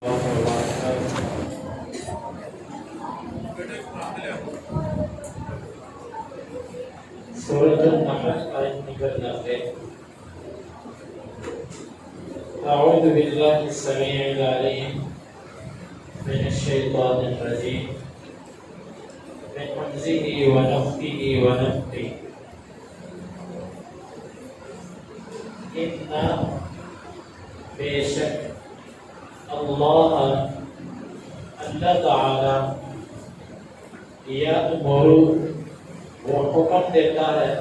سورة النحل آية نمبر 90. أعوذ بالله السميع العليم من الشيطان الرجيم من همزه ونفخه ونفخه. إن بشك اللہ تعالی یأمر وہ حکم دیتا ہے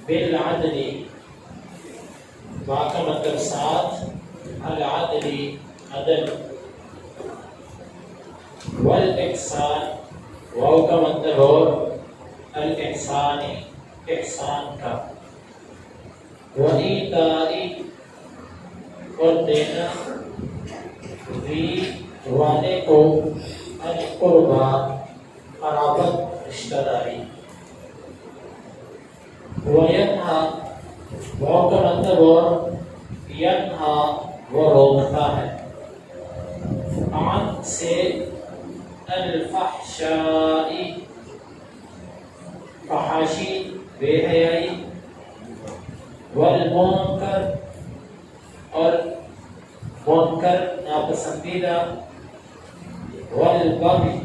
بالعدل، با کا مطلب ساتھ، العدل عدل، والاحسان واو کا مطلب اور الاحسان احسان کا، وایتاء اور دینا، ذی والے کو، القربا قرابت رشتہ داری، وینہا واو کا مطلب اور ینہا وہ روکتا ہے، عن سے، الفحشاء فحاشی بے حیائی، والمنکر اور منکر ناپسندیدہ، والبغی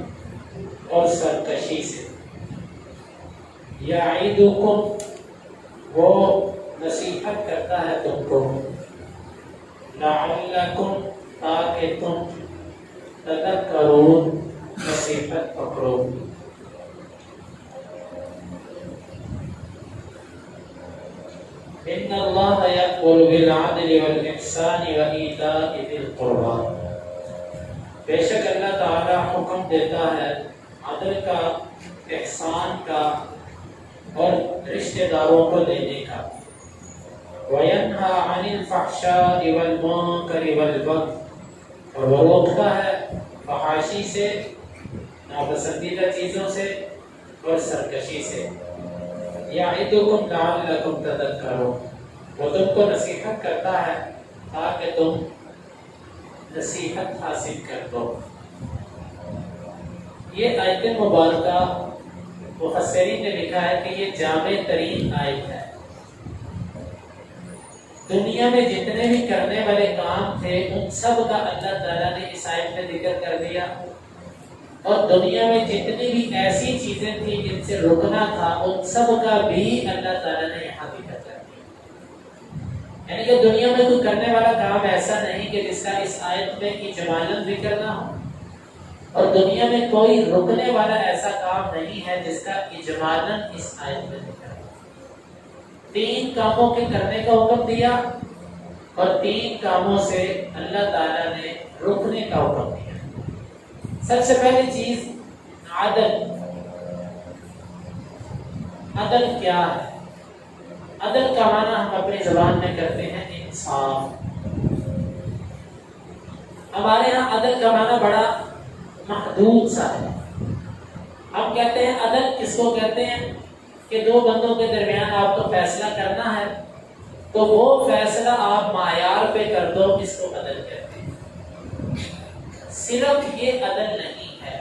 اور سرکشی سے، یعیدکم وہ نصیحت کرتا ہے تم کو، لعلکم تاکہ تم تذکرون نصیحت پکڑو۔ ان اللہ یأمر بالعدل والاحسان وایتاء ذی القربی، بے شک اللہ تعالی حکم دیتا ہے عدل کا، احسان کا اور رشتہ داروں کو دینے کا، وینہا عن الفحشاء والمنکر والبغی اور وہ روکتا ہے فحاشی سے، ناپسندیدہ چیزوں سے اور سرکشی سے، یعدکم لعلکم تذکرون وہ تم کو نصیحت کرتا ہے تاکہ تم نصیحت حاصل کر دو۔ یہ آیت مبارکہ مفسرین نے لکھا ہے کہ یہ جامع ترین آیت ہے۔ دنیا میں جتنے بھی کرنے والے کام تھے ان سب کا اللہ تعالیٰ نے اس آیت میں ذکر کر دیا، اور دنیا میں جتنی بھی ایسی چیزیں تھیں جن سے رکنا تھا ان سب کا بھی اللہ تعالیٰ نے یہاں ذکر کر دیا۔ یعنی کہ دنیا میں کوئی کرنے والا کام ایسا نہیں کہ جس کا اس آیت میں اجمالاً ذکر نہ ہو، اور دنیا میں کوئی رکنے والا ایسا کام نہیں ہے جس کا اجمالاً اس آیت میں ذکر ہے۔ 3 کاموں کے کرنے کا حکم دیا اور 3 کاموں سے اللہ تعالیٰ نے رکنے کا حکم دیا۔ سب سے پہلی چیز عدل۔ عدل کیا ہے؟ عدل کا معنی ہم اپنی زبان میں کرتے ہیں انصاف۔ ہمارے ہاں عدل کا معنی بڑا محدود سا ہے۔ ہم کہتے ہیں عدل کس کو کہتے ہیں کہ 2 بندوں کے درمیان آپ کو فیصلہ کرنا ہے تو وہ فیصلہ آپ معیار پہ کر دو، اس کو عدل کہتے ہیں۔ صرف یہ عدل نہیں ہے،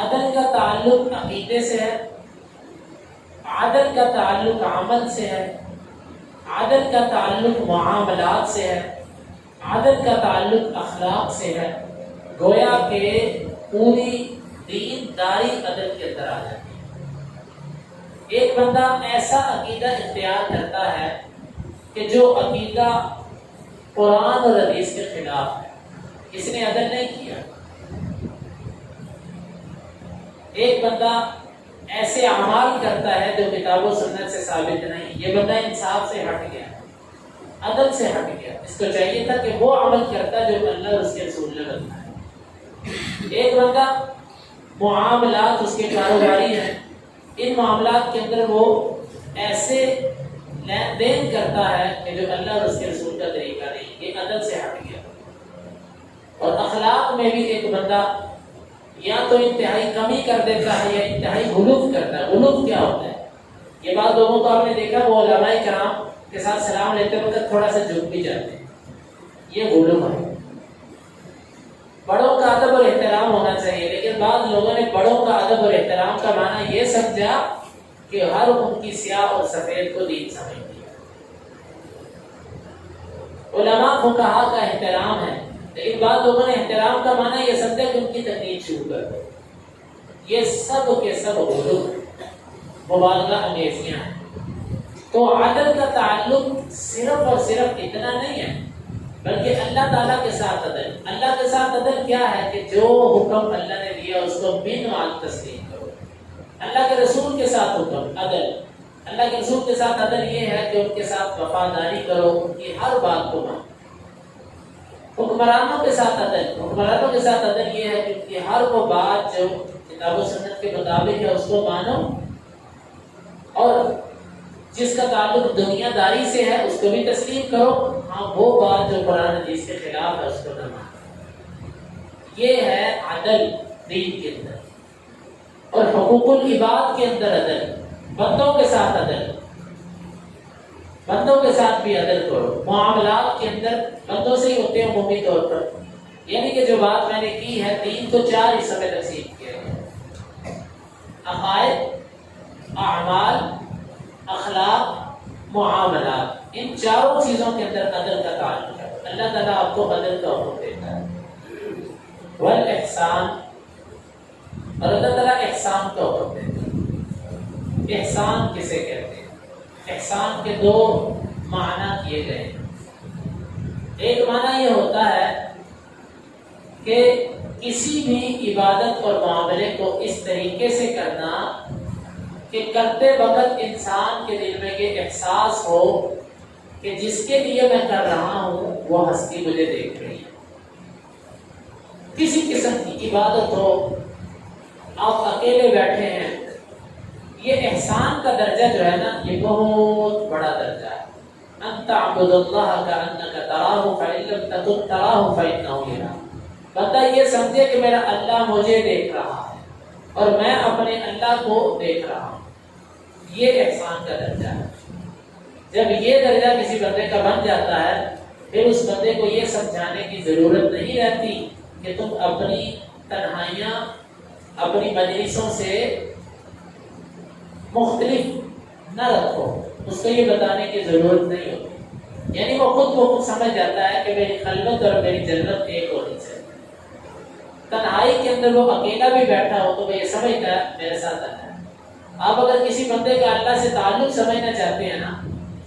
عدل کا تعلق عقیدے سے ہے، عدل کا تعلق عمل سے ہے، عدل کا تعلق معاملات سے ہے، عدل کا تعلق اخلاق سے ہے۔ گویا کہ پوری دینداری عدل کے اندر آ جاتی ہے۔ ایک بندہ ایسا عقیدہ اختیار کرتا ہے کہ جو عقیدہ قرآن اور حدیث کے خلاف ہے، اس نے عدل نہیں کیا۔ ایک بندہ ایسے اعمال کرتا ہے جو کتاب و سنت سے ثابت نہیں، یہ بندہ انصاف سے ہٹ گیا، عدل سے ہٹ گیا۔ اس کو چاہیے تھا کہ وہ عمل کرتا جو اللہ اور اس کے رسول نے بتایا۔ ایک بندہ معاملات اس کے کاروباری ہیں، ان معاملات کے اندر وہ ایسے لین دین کرتا ہے کہ جو اللہ اور اس کے رسول کا طریقہ نہیں، یہ عدل سے ہٹ گیا۔ اور اخلاق میں بھی ایک بندہ یا تو انتہائی کمی کر دیتا ہے یا انتہائی غلوف کرتا ہے۔ غلوف کیا ہوتا ہے؟ یہ بات لوگوں کو آپ نے دیکھا وہ علماء کرام کے ساتھ سلام لیتے وقت تھوڑا سا جھک بھی جاتے ہیں، یہ غلو ہے۔ بڑوں کا ادب اور احترام ہونا چاہیے، لیکن بعض لوگوں نے بڑوں کا ادب اور احترام کا معنی یہ سمجھا کہ ہر ان کی سیاہ اور سفید کو دین سمجھ لیا۔ علماء فقہا کا احترام ہے، لیکن بعض لوگوں نے احترام کا معنی یہ سمجھا کہ ان کی تقلید شروع کر دو۔ یہ سب کے سب غلو مبالغہ انگیزیاں ہیں۔ تو عدل کا تعلق صرف اور صرف اتنا نہیں ہے، بلکہ اللہ تعالیٰ کے ساتھ عدل۔ اللہ کے ساتھ عدل کیا ہے کہ جو حکم اللہ نے دیا اس کو بن وعد تسلیم کرو۔ اللہ کے رسول کے ساتھ حکم عدل، اللہ کے رسول کے ساتھ عدل یہ ہے کہ ان کے ساتھ وفاداری کرو، ان کی ہر بات کو مانو۔ حکمرانوں کے ساتھ عدل، حکمرانوں کے ساتھ عدل یہ ہے کہ ان کی ہر وہ بات جو کتاب و سنت کے مطابق ہے اس کو مانو، اور جس کا تعلق دنیا داری سے ہے اس کو بھی تسلیم کرو، ہاں وہ بات جو قرآن حدیث کے خلاف ہے اس کو نہ مانو۔ یہ ہے عدل دین کے اندر۔ اور حقوق العباد کے اندر عدل، بندوں کے ساتھ عدل، بندوں کے ساتھ بھی عدل کرو۔ معاملات کے اندر بندوں سے ہی ہوتے ہیں عمومی طور پر، یعنی کہ جو بات میں نے کی ہے دین کو 4 حصوں میں تقسیم کیا ہے: عقائد، اعمال، اخلاق، معاملات۔ ان چاروں چیزوں کے اندر عدل کا تعلق ہے۔ اللہ تعالیٰ آپ کو عدل کا حکم دیتا ہے، والاحسان، اور اللہ تعالیٰ احسان کا حکم دیتا ہے۔ احسان کسے کہتے ہیں؟ احسان کے 2 معنی کیے گئے ہیں۔ ایک معنی یہ ہوتا ہے کہ کسی بھی عبادت اور معاملے کو اس طریقے سے کرنا کہ کرتے وقت انسان کے دل میں یہ احساس ہو کہ جس کے لیے میں کر رہا ہوں وہ ہستی مجھے دیکھ رہی ہے۔ کسی قسم کی عبادت ہو، آپ اکیلے بیٹھے ہیں، یہ احسان کا درجہ جو ہے نا یہ بہت بڑا درجہ ہے۔ ان تعبد اللہ کأنک تراہ فإن لم تکن تراہ فإنہ یراک۔ بندہ یہ سمجھے کہ میرا اللہ مجھے دیکھ رہا ہے اور میں اپنے اللہ کو دیکھ رہا ہوں، یہ احسان کا درجہ ہے۔ جب یہ درجہ کسی بندے کا بن جاتا ہے پھر اس بندے کو یہ سمجھانے کی ضرورت نہیں رہتی کہ تم اپنی تنہائیاں اپنی مجلسوں سے مختلف نہ رکھو، اس کو یہ بتانے کی ضرورت نہیں ہوتی، یعنی وہ خود کو خود سمجھ جاتا ہے کہ میری خلوت اور میری جنت ایک ہونی چاہیے۔ تنہائی کے اندر وہ اکیلا بھی بیٹھا ہو تو وہ یہ سمجھتا ہے میرے ساتھ اللہ ہے۔ آپ اگر کسی بندے کا اللہ سے تعلق سمجھنا چاہتے ہیں نا،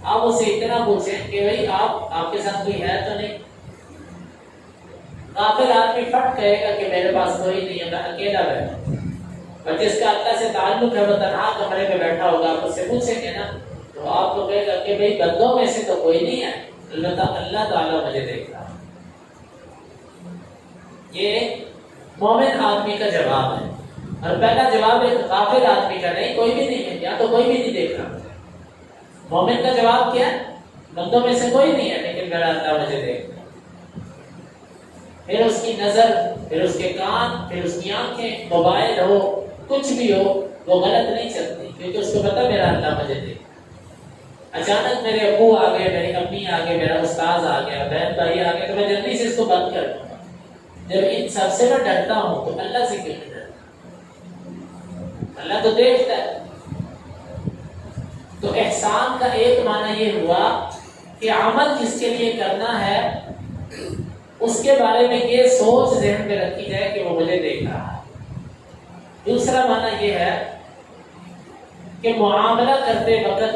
آپ اسے اتنا پوچھیں کہ بھائی آپ کے ساتھ کوئی ہے تو نہیں؟ غافل آدمی فٹ کہے گا کہ میرے پاس کوئی نہیں ہے، میں اکیلا بیٹھا ہوں۔ اور جس کا اللہ سے تعلق ہے وہ تنہا کمرے میں بیٹھا ہوگا، آپ اس سے پوچھیں گے نا تو آپ کو کہے گا کہ بھائی بندوں میں سے تو کوئی نہیں ہے، البتہ اللہ تعالیٰ مجھے دیکھ رہا ہے۔ یہ مومن آدمی کا جواب ہے، اور پہلا جواب ایک غافل آدمی کا نہیں، کوئی بھی نہیں ہے، یا تو کوئی بھی نہیں دیکھ رہا۔ مومن کا جواب کیا ہے؟ بندوں میں سے کوئی نہیں ہے لیکن میرا اللہ مجھے دیکھ رہا ہے۔ پھر اس کی نظر، پھر اس کے کان، پھر اس کی آنکھیں، موبائل ہو، کچھ بھی ہو، وہ غلط نہیں چلتی، کیونکہ اس کو پتا میرا اللہ مجھے دیکھ رہا ہے۔ اچانک میرے ابو آ گئے، میری امی آ گئے، میرا استاد آ گیا، بہن بھائی آ گئے، تو میں جلدی سے اس کو بند کر دوں گا۔ جب ان سب سے میں ڈرتا ہوں تو اللہ سے کیوں نہیں ڈرتا؟ اللہ تو دیکھتا ہے۔ تو احسان کا ایک معنی یہ ہوا کہ عمل جس کے لیے کرنا ہے اس کے بارے میں یہ سوچ ذہن میں رکھی جائے کہ وہ مجھے دیکھ رہا ہے۔ دوسرا معنی یہ ہے کہ معاملہ کرتے وقت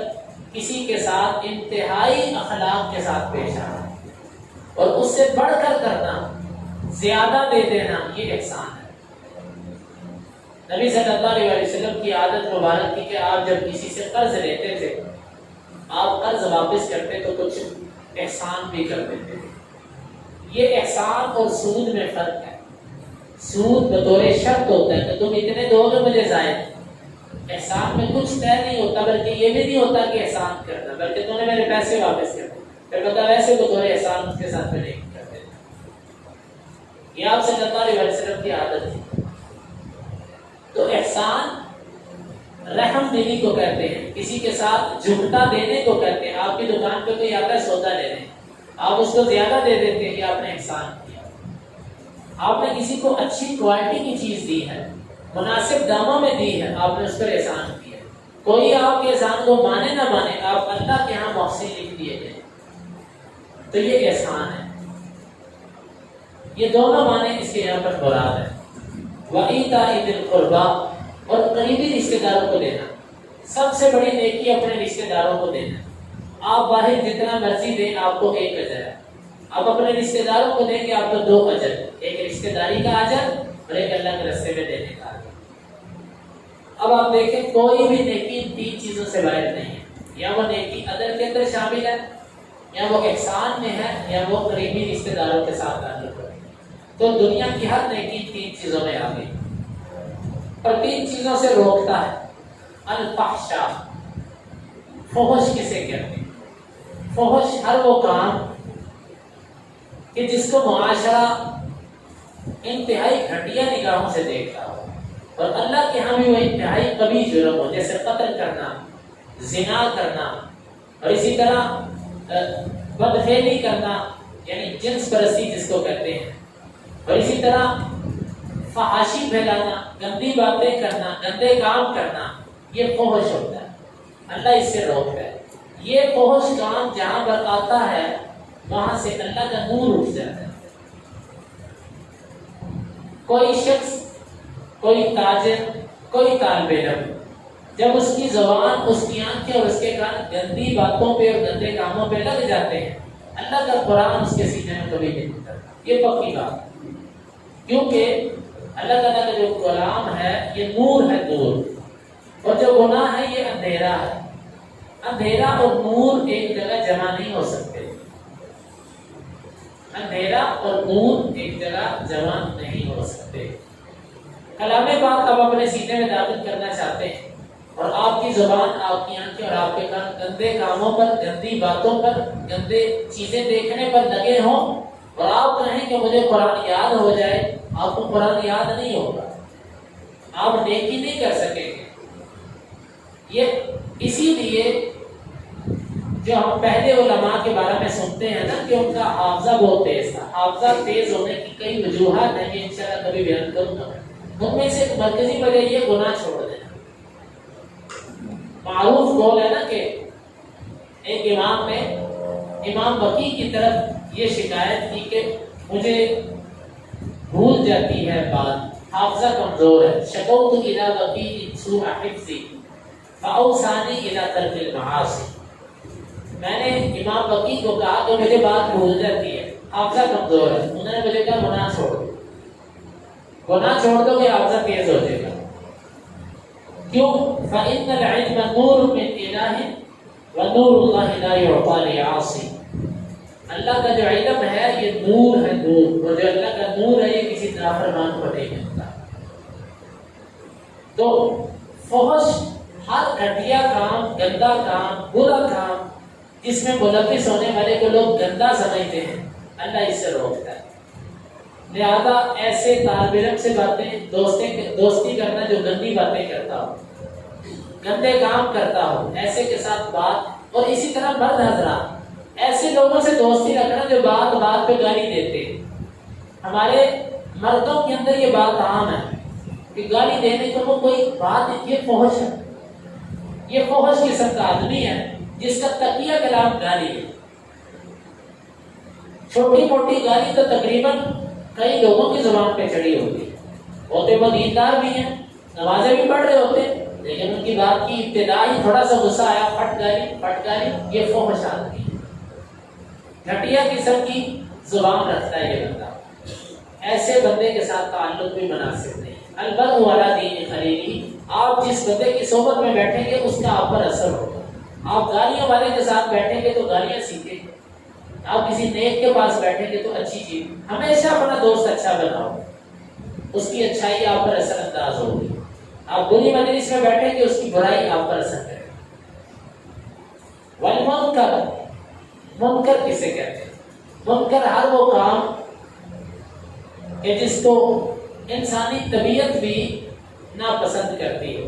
کسی کے ساتھ انتہائی اخلاق کے ساتھ پیش آنا اور اس سے بڑھ کر کرنا، زیادہ دے دینا، یہ احسان ہے۔ نبی صلی اللہ علیہ وسلم کی عادت مبارک تھی کہ آپ جب کسی سے قرض لیتے تھے، آپ قرض واپس کرتے تو کچھ احسان بھی کر دیتے تھے۔ یہ احسان اور سود میں فرق ہے۔ سود بطور شرط ہوتا ہے کہ تم اتنے دو گے مجھے زائد۔ احسان میں کچھ طے نہیں ہوتا، بلکہ یہ بھی نہیں ہوتا کہ احسان کرنا، بلکہ تم نے میرے پیسے واپس کر دیے، پھر بتا ویسے بطور احسان اس کے ساتھ میں نہیں کرتے۔ یہ آپ صلی اللہ علیہ وسلم کی عادت تھی۔ تو احسان رحم دلی کو کہتے ہیں، کسی کے ساتھ جھکتا دینے کو کہتے ہیں۔ آپ کی دکان پہ کوئی آتا ہے سودا لینے، آپ اس کو زیادہ دے دیتے ہیں، یہ آپ نے احسان کیا۔ آپ نے کسی کو اچھی کوالٹی کی چیز دی ہے، مناسب داموں میں دی ہے، آپ نے اس پر احسان کیا۔ کوئی آپ کے احسان کو مانے نہ مانے، آپ اللہ کے ہاں محسن لکھ دیے گئے، تو یہ احسان ہے۔ یہ دونوں معنی اس کے یہاں پر مراد ہے۔ وَإِيتَاءِ ذِي الْقُرْبَىٰ، اور قریبی رشتہ داروں کو دینا۔ سب سے بڑی نیکی اپنے رشتہ داروں کو دینا۔ آپ باہر جتنا مرضی دیں، آپ کو ایک اجر ہے۔ آپ اپنے رشتہ داروں کو دیں گے، آپ کو 2 اجر، ایک رشتہ داری کا اجر اور ایک اللہ کے راستے میں دینے کا اجر۔ اب آپ دیکھیں، کوئی بھی نیکی 3 چیزوں سے باہر نہیں ہے، یا وہ نیکی ادر کے اندر شامل ہے، یا وہ احسان میں ہے، یا وہ قریبی رشتہ داروں کے ساتھ تعلق ہے۔ تو دنیا کی ہر نیکی 3 چیزوں میں آ گئی، اور 3 چیزوں سے روکتا ہے۔ الفحشاء، فحش کسے کہتے ہیں؟ فحش ہر وہ کام کہ جس کو معاشرہ انتہائی گھٹیا نگاہوں سے دیکھتا ہو، اور اللہ کے ہاں بھی وہ انتہائی کبھی جرم ہو، جیسے قتل کرنا، زنا کرنا، اور اسی طرح بدفعلی کرنا، یعنی جنس پرستی جس کو کہتے ہیں، اور اسی طرح فحاشی پھیلانا، گندی باتیں کرنا، گندے کام کرنا، یہ فحش ہوتا ہے۔ اللہ اس سے روکتا ہے۔ یہ فحش کام جہاں پر آتا ہے وہاں سے اللہ کا نور اٹھ جاتا ہے۔ کوئی شخص، کوئی تاجر، کوئی طالب علم، جب اس کی زبان، اس کی آنکھیں اور اس کے کان گندی باتوں پہ اور گندے کاموں پہ لگ جاتے ہیں، اللہ کا قرآن اس کے سینے میں کبھی نہیں اترتا۔ یہ پکی بات، کیونکہ اللہ تعالیٰ کا جو کلام ہے یہ نور ہے، نور، اور جو گناہ ہے یہ اندھیرا ہے۔ اندھیرا اور نور ایک جگہ جمع نہیں ہو سکتے، اندھیرا اور نور ایک جگہ جمع نہیں ہو سکتے۔ کلام پاک آپ اپنے سینے میں داخل کرنا چاہتے ہیں، اور آپ کی زبان، آپ کی آنکھیں اور آپ کے کان گندے کاموں پر، گندی باتوں پر، گندے چیزیں دیکھنے پر لگے ہوں، اور آپ کہیں کہ مجھے قرآن یاد ہو جائے، آپ کو قرآن یاد نہیں ہوگا، آپ نیکی نہیں کر سکیں گے۔ یہ اسی لیے جو ہم پہلے علماء کے بارے میں سنتے ہیں نا کہ ان کا حافظہ بہت تیز تھا۔ حافظہ تیز ہونے کی کئی وجوہات ہیں، یہ انشاءاللہ کبھی بیان کروں گا۔ ان میں سے ایک مرکزی وجہ یہ گناہ چھوڑ دینا۔ معروف قول ہے نا کہ ایک امام نے امام وقی کی طرف یہ شکایت کی کہ مجھے بھول جاتی ہے بات، حافظہ کمزور ہے۔ شکوت الی وقی سوء حفظی فاوصانی الی ترک المعاصی، میں نے امام وقی کو کہا کہ مجھے بات بھول جاتی ہے، حافظہ کمزور ہے، انہوں نے مجھے کہا گناہ چھوڑ دو، گناہ چھوڑ دو کہ حافظہ تیز ہو جائے گا۔ کیوں؟ فإن العلم نور من الہ ونور اللہ لا یعطی لعاصی، اللہ کا جو علم ہے یہ نور ہے، نور، اور جو اللہ کا نور ہے یہ کسی نافرمان کو نہیں ملتا۔ تو فحش ہر گھٹیا کام، گندا کام، برا کام جس میں ملوث ہونے والے کو لوگ گندا سمجھتے ہیں، اللہ اس سے روکتا ہے۔ لہذا ایسے طالب علم سے باتیں، دوستی کرنا جو گندی باتیں کرتا ہو، گندے کام کرتا ہو، ایسے کے ساتھ بات، اور اسی طرح مرد حضرات، ایسے لوگوں سے دوستی رکھنا جو بات بات پہ گالی دیتے ہیں۔ ہمارے مردوں کے اندر یہ بات عام ہے کہ گالی دینے کو وہ کوئی بات نہیں، یہ فحش ہے، یہ فحش قسم کا آدمی ہے جس کا تقیہ کلام گالی ہے۔ چھوٹی موٹی گالی تو تقریباً کئی لوگوں کی زبان پہ چڑھی ہوتی ہے، ہوتے وہ دیندار بھی ہیں، نمازیں بھی پڑھ رہے ہوتے ہیں، لیکن ان کی بات کی ابتدا ہی تھوڑا سا غصہ آیا، پھٹ گالی، یہ فحش آدمی ہے، گھٹیا قسم کی زبان رکھتا ہے یہ بندہ۔ ایسے بندے کے ساتھ تعلق بھی مناسب نہیں۔ البتہ والا دین خلیلی، آپ جس بندے کی صحبت میں بیٹھیں گے اس کا آپ پر اثر ہوگا۔ آپ گالیوں والے کے ساتھ بیٹھیں گے تو گالیاں سیکھیں گے، آپ کسی نیک کے پاس بیٹھیں گے تو اچھی چیز، ہمیشہ اپنا دوست اچھا بناؤ، اس کی اچھائی آپ پر اثر انداز ہوگی۔ آپ بری مجلس میں بیٹھیں گے اس کی برائی آپ پر اثر کرے گی۔ والمنکر، منکر کسے کہتے ہیں؟ منکر ہر وہ کام کہ جس کو انسانی طبیعت بھی ناپسند کرتی ہے۔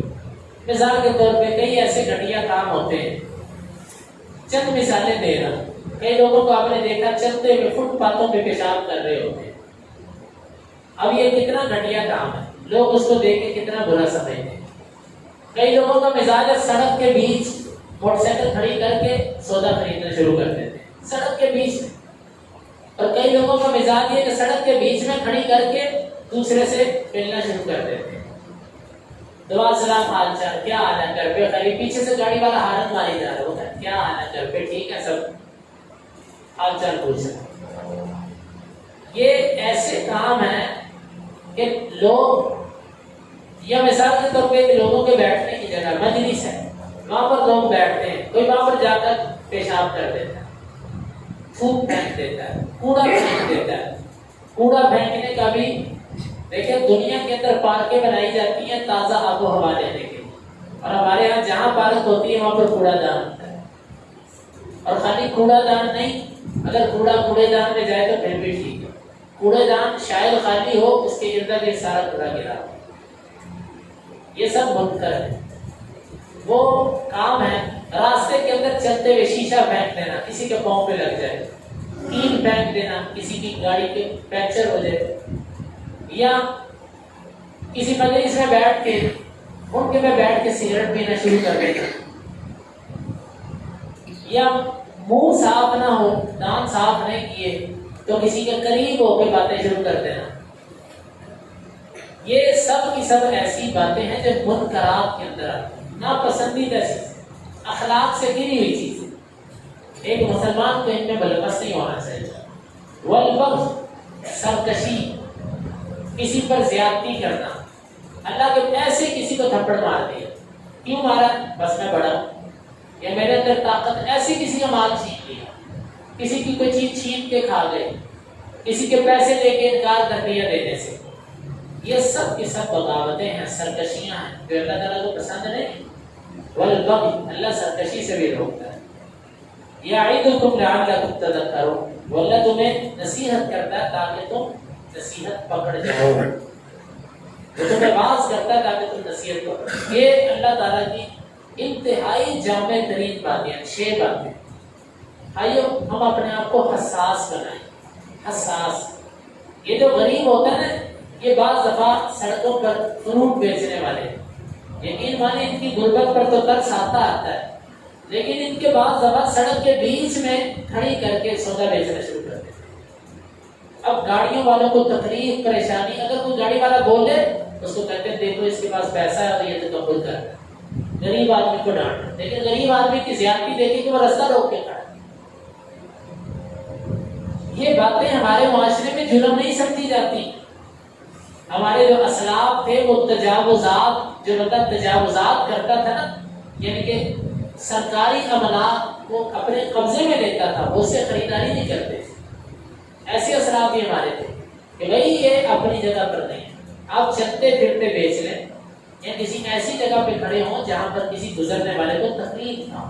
مثال کے طور پہ کئی ایسے گھٹیا کام ہوتے ہیں، چند مثالیں دے رہا ہوں۔ کئی لوگوں کو آپ نے دیکھا چلتے ہوئے فٹ پاتھوں پہ پیشاب کر رہے ہوتے ہیں. اب یہ کتنا گھٹیا کام ہے, لوگ اس کو دیکھ کے کتنا برا سمجھتے ہیں. کئی لوگوں کا مزاج ہے سڑک کے بیچ موٹر سائیکل کھڑی کر کے سودا خریدنا شروع کر دیتے ہیں سڑک کے بیچ میں. اور کئی لوگوں کا مزاج یہ کہ سڑک کے بیچ میں کھڑی کر کے دوسرے سے ملنا شروع کر دیتے ہیں. دعا سلام حال چال, کیا حال ہے, گھر پہ خیریت. پیچھے سے گاڑی والا ہارن ماری جا رہا ہوگا, کیا حال ہے, گھر پہ ٹھیک ہے, سب حال چال پوچھ رہے. یہ ایسے کام ہیں کہ لوگ, یا مثال کے طور پہ لوگوں کے بیٹھنے کی جگہ مجلس ہے, وہاں پر لوگ بیٹھتے ہیں, کوئی وہاں پر جا کر پیشاب کر دیتا ہے, تھوک پھینک دیتا ہے, کوڑا پھینک دیتا ہے. کوڑا پھینکنے کا بھی دیکھیں دنیا کے اندر پارکیں بنائی جاتی ہیں تازہ آب و ہوا لینے کے لیے, اور ہمارے یہاں جہاں پارک ہوتی ہے وہاں پر کوڑا دان ہوتا ہے. اور خالی کوڑا دان نہیں, اگر کوڑے دان میں جائے تو پھر بھی ٹھیک ہے. کوڑے دان شاید خالی ہو, اس کے ارد گرد سارا کوڑا گرا ہو. یہ سب منکر ہے. وہ کام ہے راستے کے اندر چلتے ہوئے شیشہ پھینک دینا, کسی کے پاؤں پہ لگ جائے, ٹین پھینک دینا, کسی کی گاڑی کے پنکچر ہو جائے, یا کسی مجلس میں بیٹھ کے ان کے میں بیٹھ کے سگریٹ پینا شروع کر دینا, یا منہ صاف نہ ہو, دانت صاف نہیں کیے تو کسی کے قریب ہو کے باتیں شروع کر دینا. یہ سب کی سب ایسی باتیں ہیں جو منکرات کے اندر آتی ہیں, ناپسندیدہ چیزیں, اخلاق سے گری ہوئی چیزیں. ایک مسلمان کو ان میں بلبس نہیں ہونا چاہیے. والبغض سرکشی, کسی پر زیادتی کرنا. اللہ کے ایسے کسی کو تھپڑ مار دیا, کیوں مارا, بس میں بڑا ہوں, یا میرے اندر طاقت, ایسی کسی کا مال چھین لیا, کسی کی کوئی چیز چھین کے کھا گئے, کسی کے پیسے لے کے انکار کر دیا دینے سے. یہ سب کی سب بغاوتیں ہیں, سرکشیاں ہیں جو اللہ تعالیٰ کو پسند نہیں. والبغض, اللہ سرکشی سے بھی روکتا ہے. یعظکم لعلکم تذکرون, وہ اللہ تمہیں نصیحت کرتا ہے تاکہ تم نصیحت پکڑ جاؤ, وہ تمہیں واعظ کرتا ہے تاکہ تم نصیحت پکڑ. یہ اللہ تعالیٰ کی انتہائی جامع ترین باتیں ہیں, 6 باتیں. آئیے ہم اپنے آپ کو حساس بنائیں. حساس, یہ جو غریب ہوتا ہے نا, یہ بعض دفعہ سڑکوں پر فروٹ بیچنے والے, یقین مانے ان کی غربت پر تو ترس آتا ہے, لیکن ان کے بعض دفعہ سڑک کے بیچ میں کھڑی کر کے سودا بیچنا شروع کر دیتے. اب گاڑیوں والوں کو تکلیف پریشانی, اگر کوئی گاڑی والا بولے اس کو کہتے ہیں دیکھو اس کے پاس پیسہ ہے اور یہ تکبر کرتا ہے. غریب آدمی کو ڈانٹ, لیکن غریب آدمی کی زیادتی دیکھی کہ وہ رستہ روک کے کھڑا. یہ باتیں ہمارے معاشرے میں جرم نہیں سمجھی جاتی. ہمارے جو اسلاف تھے وہ تجاوزات, جو بندہ تجاوزات کرتا تھا نا, یعنی کہ سرکاری املاک کو اپنے قبضے میں لیتا تھا, وہ اسے خریداری نہیں کرتے تھے. ایسے اسلاف بھی ہمارے تھے کہ بھائی یہ اپنی جگہ پر نہیں, آپ چلتے پھرتے بیچ لیں, یا کسی ایسی جگہ پہ کھڑے ہوں جہاں پر کسی گزرنے والے کو تکلیف نہ ہو.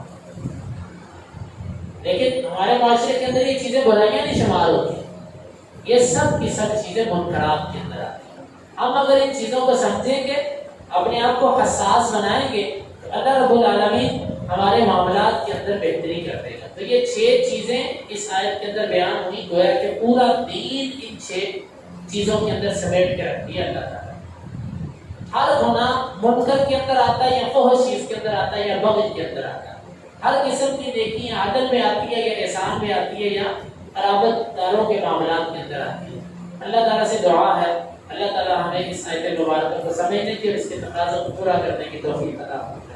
لیکن ہمارے معاشرے کے اندر یہ چیزیں برائیاں نہیں شمار ہوتی. یہ سب کی سب چیزیں منکرات کے اندر آتی ہیں. ہم اگر ان چیزوں کو سمجھیں گے, اپنے آپ کو حساس بنائیں گے, تو اللہ رب العالمین ہمارے معاملات کے اندر بہتری کر دے گا. تو یہ 6 چیزیں اس آیت کے اندر بیان ہوئی, گویا کہ پورا دین ان 6 چیزوں کے اندر سمیٹ کے رکھ دیا اللہ تعالیٰ. ہر گناہ منکر کے اندر آتا ہے, یا فحش چیز کے اندر آتا ہے, یا بغض کے اندر آتا ہے. ہر قسم کی نیکی عدل میں آتی ہے, یا احسان میں آتی ہے, یا قرابت داروں کے معاملات کے اندر آتی ہے. اللہ تعالیٰ سے دعا ہے اللہ تعالیٰ ہمیں اس آیت مبارکہ کو سمجھنے کی اور اس کے تقاضوں کو پورا کرنے کی توفیق عطا فرمائے.